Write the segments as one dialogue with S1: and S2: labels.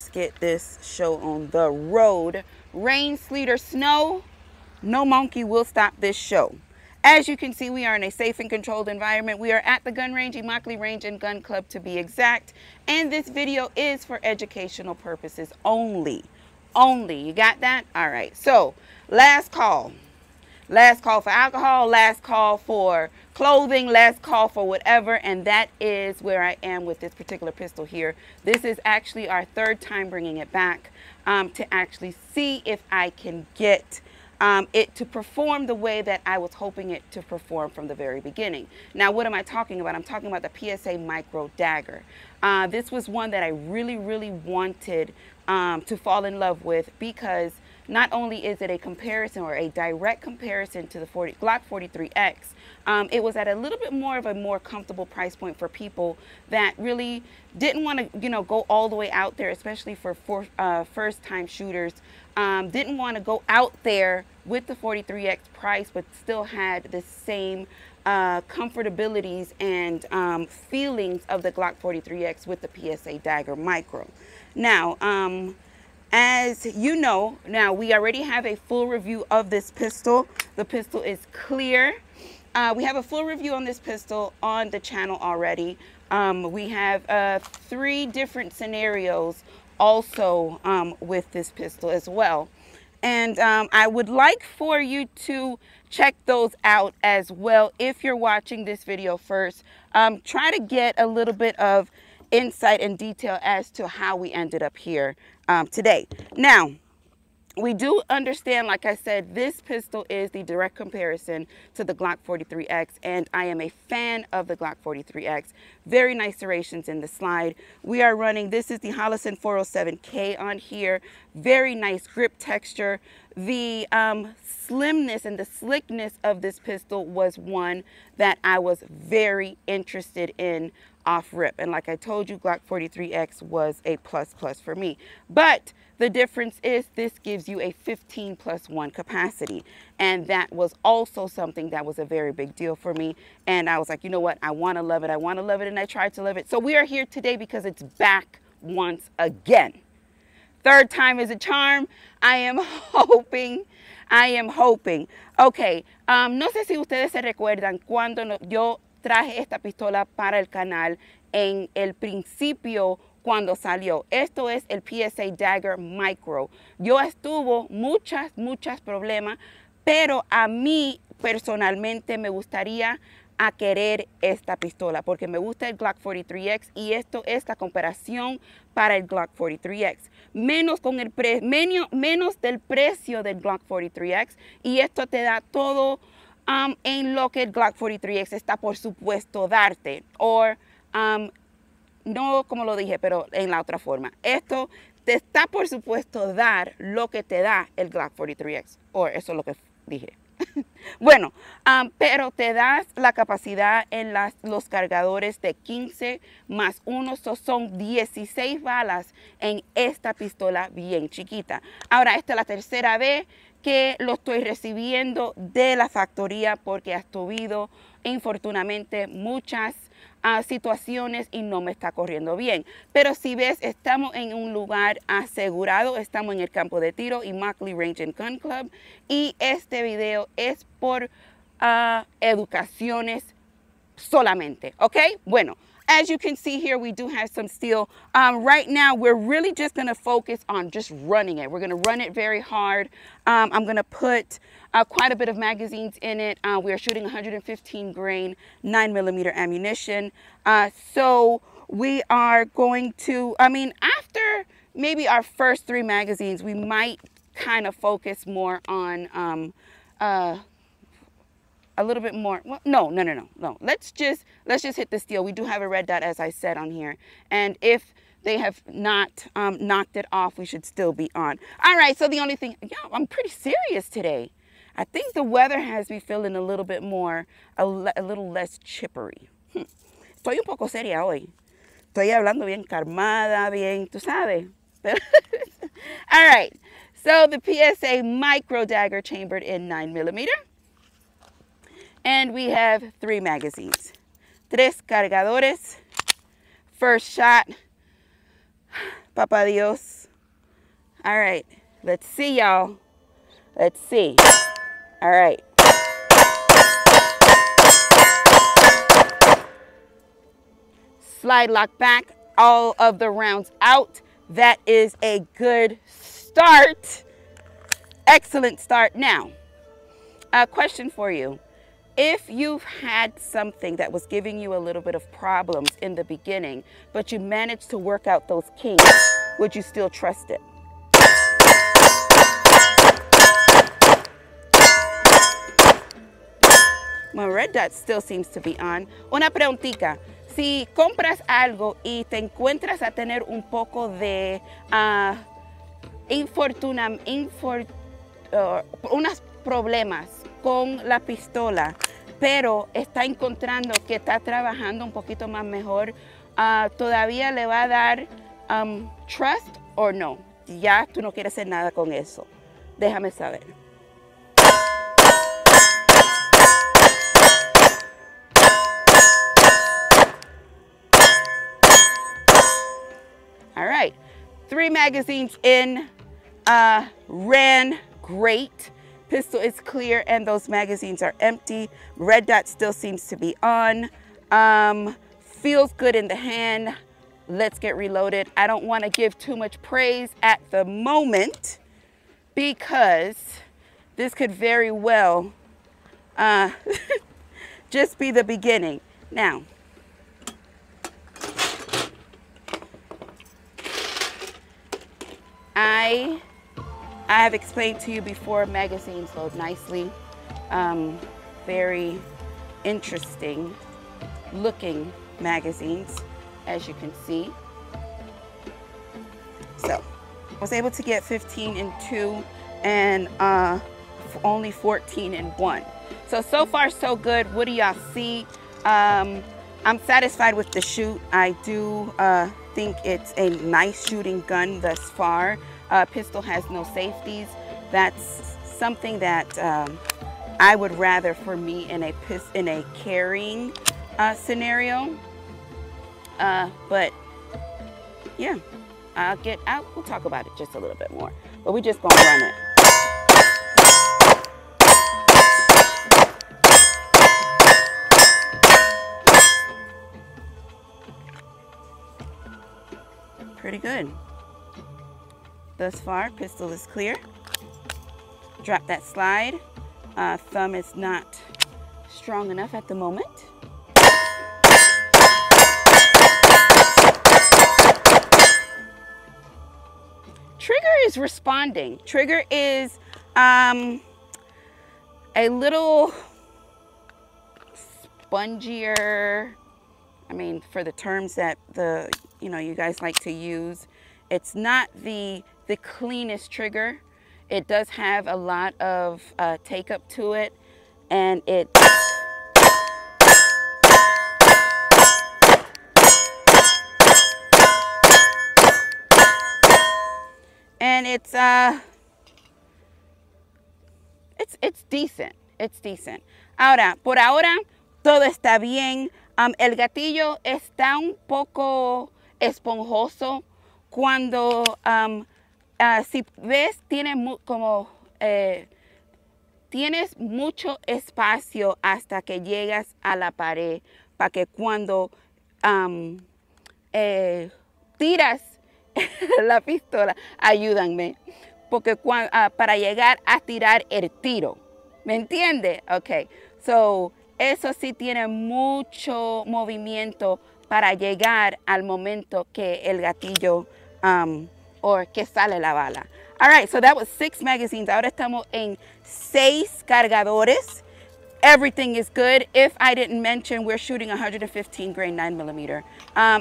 S1: Let's get this show on the road. Rain, sleet, or snow, no monkey will stop this show. As you can see, we are in a safe and controlled environment. We are at the gun range, Immokalee Range and Gun Club to be exact. And this video is for educational purposes only. You got that? All right. So, last call. Last call for alcohol, last call for clothing, last call for whatever, and that is where I am with this particular pistol here. This is actually our third time bringing it back to actually see if I can get it to perform the way that I was hoping it to perform from the very beginning. Now, what am I talking about? I'm talking about the PSA Micro Dagger. This was one that I really wanted to fall in love with, because not only is it a comparison or a direct comparison to the Glock 43X, it was at a little bit more of a more comfortable price point for people that really didn't want to, go all the way out there, especially for first-time shooters. Didn't want to go out there with the 43X price, but still had the same comfortabilities and feelings of the Glock 43X with the PSA Dagger Micro. Now, as you know, now we already have a full review of this pistol. The pistol is clear. We have a full review on this pistol on the channel already. We have 3 different scenarios also with this pistol as well. And I would like for you to check those out as well if you're watching this video first. Try to get a little bit of insight and detail as to how we ended up here today. Now, we do understand, like I said, this pistol is the direct comparison to the Glock 43X, and I am a fan of the Glock 43X. Very nice serrations in the slide. We are running, this is the Holosun 407K on here. Very nice grip texture. The slimness and the slickness of this pistol was one that I was very interested in off rip. And like I told you, Glock 43X was a plus for me. But the difference is this gives you a 15+1 capacity. And that was also something that was a very big deal for me. And I was like, you know what? I want to love it. I want to love it. And I tried to love it. So we are here today because it's back once again. Third time is a charm. I am hoping. Okay. No sé si ustedes se recuerdan cuando yo traje esta pistola para el canal en el principio cuando salió. Esto es el PSA Dagger Micro. Yo estuvo muchas problemas, pero a mí personalmente me gustaría a querer esta pistola porque me gusta el Glock 43X y esto es la comparación para el Glock 43X. Menos del precio del Glock 43X, y esto te da todo en lo que el Glock 43X está por supuesto darte, o no como lo dije, pero en la otra forma. Esto te está por supuesto dar lo que te da el Glock 43X, o eso es lo que dije. Bueno, pero te das la capacidad en los cargadores de 15 más 1, son 16 balas en esta pistola bien chiquita. Ahora, esta es la tercera vez que lo estoy recibiendo de la factoría porque ha habido infortunadamente muchas situaciones y no me está corriendo bien. Pero si ves, estamos en un lugar asegurado, estamos en el campo de tiro, Immokalee Range and Gun Club, y este video es por educaciones solamente, ¿ok? Bueno, as you can see here, we do have some steel. Right now, we're really just going to focus on just running it. We're going to run it very hard. I'm going to put quite a bit of magazines in it. We are shooting 115 grain 9mm ammunition. So we are going to, after maybe our first 3 magazines, we might kind of focus more on a little bit more. Well, no. Let's just hit the steel. We do have a red dot, as I said, on here. And if they have not knocked it off, we should still be on. All right, so the only thing, I'm pretty serious today. I think the weather has me feeling a little bit more, a little less chippery. Estoy un poco seria hoy. Estoy hablando bien calmada, bien, tú sabes. All right, so the PSA Micro Dagger chambered in 9mm. And we have 3 magazines, 3 cargadores. First shot, Papa Dios. All right, let's see, y'all. Let's see. All right. Slide lock back, all of the rounds out. That is a good start. Excellent start. Now, a question for you. If you've had something that was giving you a little bit of problems in the beginning, but you managed to work out those kinks, would you still trust it? My red dot still seems to be on. Una preguntita. Si compras algo y te encuentras a tener un poco de unos problemas con la pistola, pero está encontrando que está trabajando un poquito más mejor, ¿todavía le va a dar trust o no? Ya tú no quieres hacer nada con eso. Déjame saber. All right, 3 magazines in, ran great. Pistol is clear and those magazines are empty. Red dot still seems to be on. Feels good in the hand. Let's get reloaded. I don't want to give too much praise at the moment because this could very well just be the beginning. Now, I have explained to you before, magazines load nicely. Very interesting looking magazines, as you can see. So, I was able to get 15 in 2 and only 14 in 1. So far so good. What do y'all see? I'm satisfied with the shoot. I do think it's a nice shooting gun thus far. Pistol has no safeties. That's something that I would rather for me in a carrying scenario. But yeah, we'll talk about it just a little bit more. But we just gonna run it. Pretty good. Thus far, pistol is clear. Drop that slide. Thumb is not strong enough at the moment. Trigger is responding. Trigger is a little spongier. I mean, for the terms that you guys like to use, it's not the cleanest trigger. It does have a lot of take up to it, and it's decent. It's decent. Ahora, por ahora todo está bien. El gatillo está un poco esponjoso. Cuando, si ves, tienes mucho espacio hasta que llegas a la pared, para que cuando tiras la pistola, ayúdenme, porque para llegar a tirar el tiro, ¿me entiende? Ok, so eso sí tiene mucho movimiento para llegar al momento que el gatillo o que sale la bala. All right, so that was 6 magazines. Ahora estamos en 6 cargadores. Everything is good. If I didn't mention, we're shooting 115 grain 9mm.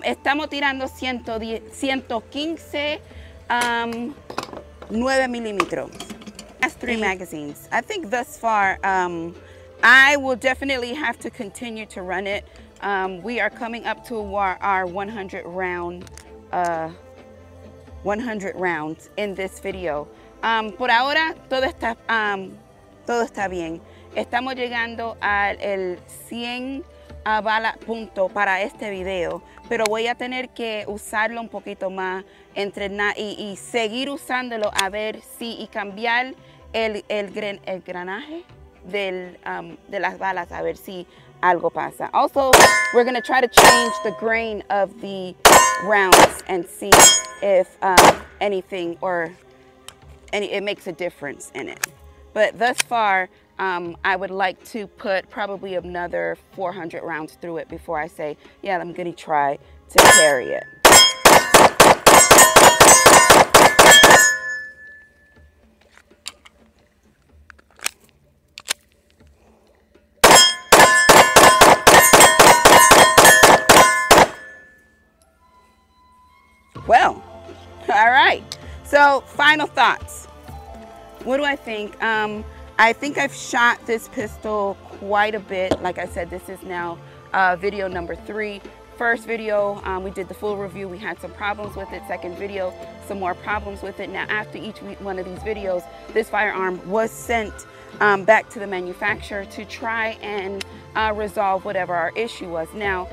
S1: Estamos tirando 115 9mm. That's 3 magazines. I think thus far, I will definitely have to continue to run it. We are coming up to our 100 rounds in this video. Por ahora todo está bien. Estamos llegando al 100 bala punto para este video, pero voy a tener que usarlo un poquito más, entrenar y seguir usándolo a ver si y cambiar el granaje de las balas, a ver si algo pasa. Also, we're going to try to change the grain of the rounds and see if anything or it makes a difference in it. But thus far, I would like to put probably another 400 rounds through it before I say, yeah, I'm going to try to carry it. Well, all right. So final thoughts. What do I think? I think I've shot this pistol quite a bit. Like I said, this is now video number 3. First video, we did the full review. We had some problems with it. Second video, some more problems with it. Now, after each one of these videos, this firearm was sent back to the manufacturer to try and resolve whatever our issue was. Now,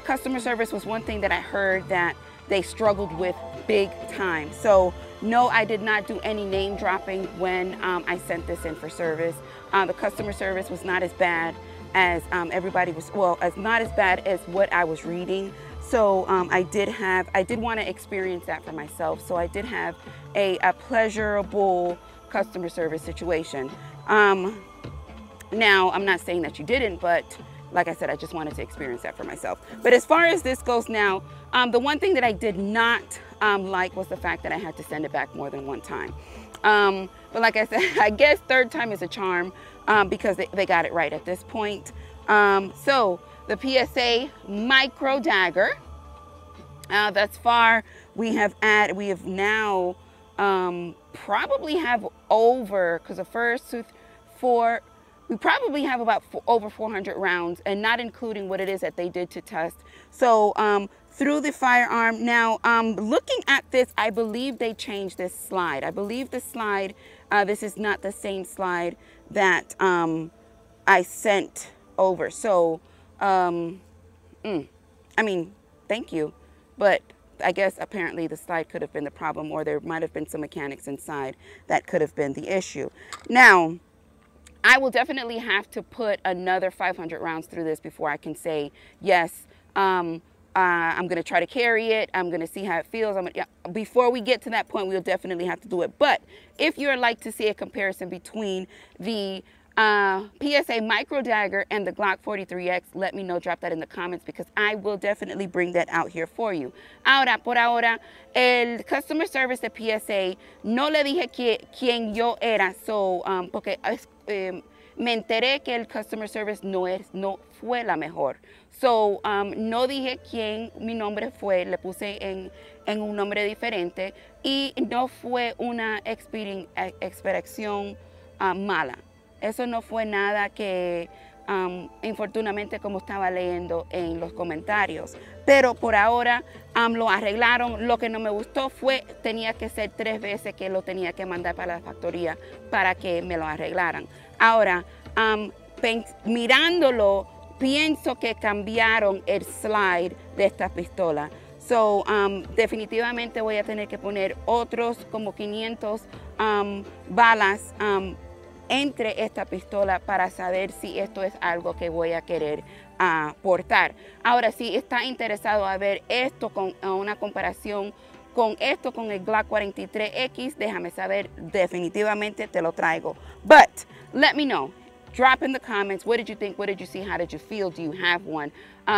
S1: customer service was one thing that I heard that they struggled with big time. So no, I did not do any name dropping when I sent this in for service. The customer service was not as bad as everybody was, well, not as bad as what I was reading. So I did want to experience that for myself. So I did have a pleasurable customer service situation. Now, I'm not saying that you didn't, but like I said, I just wanted to experience that for myself. But as far as this goes now, the one thing that I did not like was the fact that I had to send it back more than one time. But like I said, I guess third time is a charm because they got it right at this point. So the PSA micro dagger, thus far we have now probably have over, because the first 4, we probably have about over 400 rounds, and not including what it is that they did to test. So through the firearm. Now, looking at this, I believe they changed this slide. I believe the slide, this is not the same slide that I sent over. So, I mean, thank you. But I guess apparently the slide could have been the problem, or there might have been some mechanics inside that could have been the issue. Now, I will definitely have to put another 500 rounds through this before I can say, yes, I'm going to try to carry it. I'm going to see how it feels. Before we get to that point, we'll definitely have to do it. But if you'd like to see a comparison between the PSA Micro Dagger and the Glock 43X, let me know. Drop that in the comments, because I will definitely bring that out here for you. Ahora, por ahora, el customer service de PSA, no le dije quién yo era, so, porque me enteré que el customer service no fue la mejor. So, no dije quién mi nombre fue, le puse en un nombre diferente, y no fue una experiencia mala. Eso no fue nada que, infortunadamente, como estaba leyendo en los comentarios. Pero por ahora lo arreglaron. Lo que no me gustó fue, tenía que ser 3 veces que lo tenía que mandar para la factoría para que me lo arreglaran. Ahora, mirándolo, pienso que cambiaron el slide de esta pistola. So, definitivamente voy a tener que poner otros como 500 balas entre esta pistola para saber si esto es algo que voy a querer portar. Ahora, si está interesado a ver esto con una comparación con esto, con el Glock 43X, déjame saber, definitivamente te lo traigo. But let me know. Drop in the comments, what did you think? What did you see? How did you feel? Do you have one?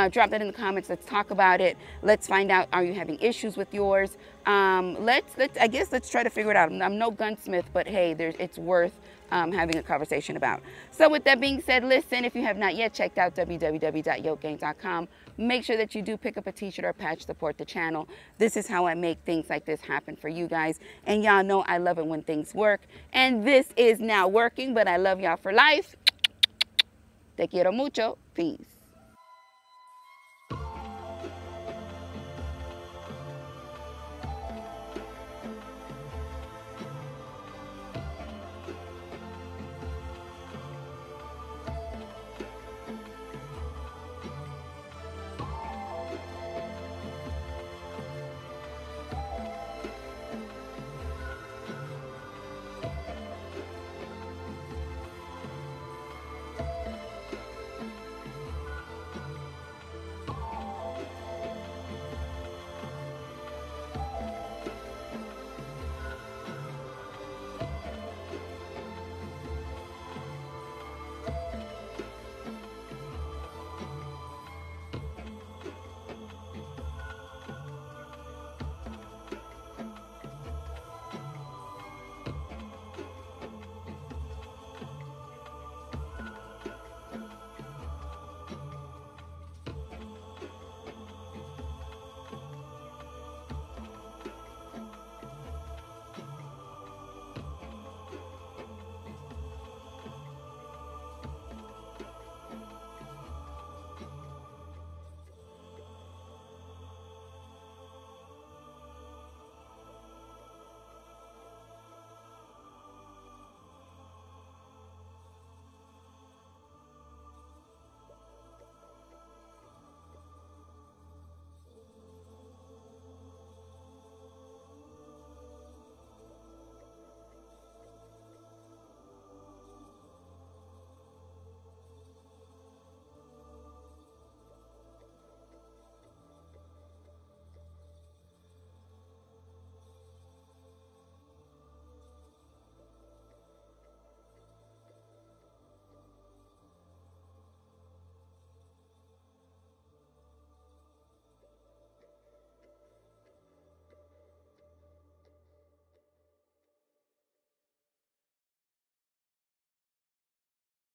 S1: Drop that in the comments. Let's talk about it. Let's find out, are you having issues with yours? I guess let's try to figure it out. I'm no gunsmith, but hey, it's worth having a conversation about. So with that being said, listen, if you have not yet checked out www.yokegang.com, make sure that you do pick up a t-shirt or a patch, support the channel. This is how I make things like this happen for you guys. And y'all know I love it when things work. And this is now working, but I love y'all for life. Te quiero mucho. Peace.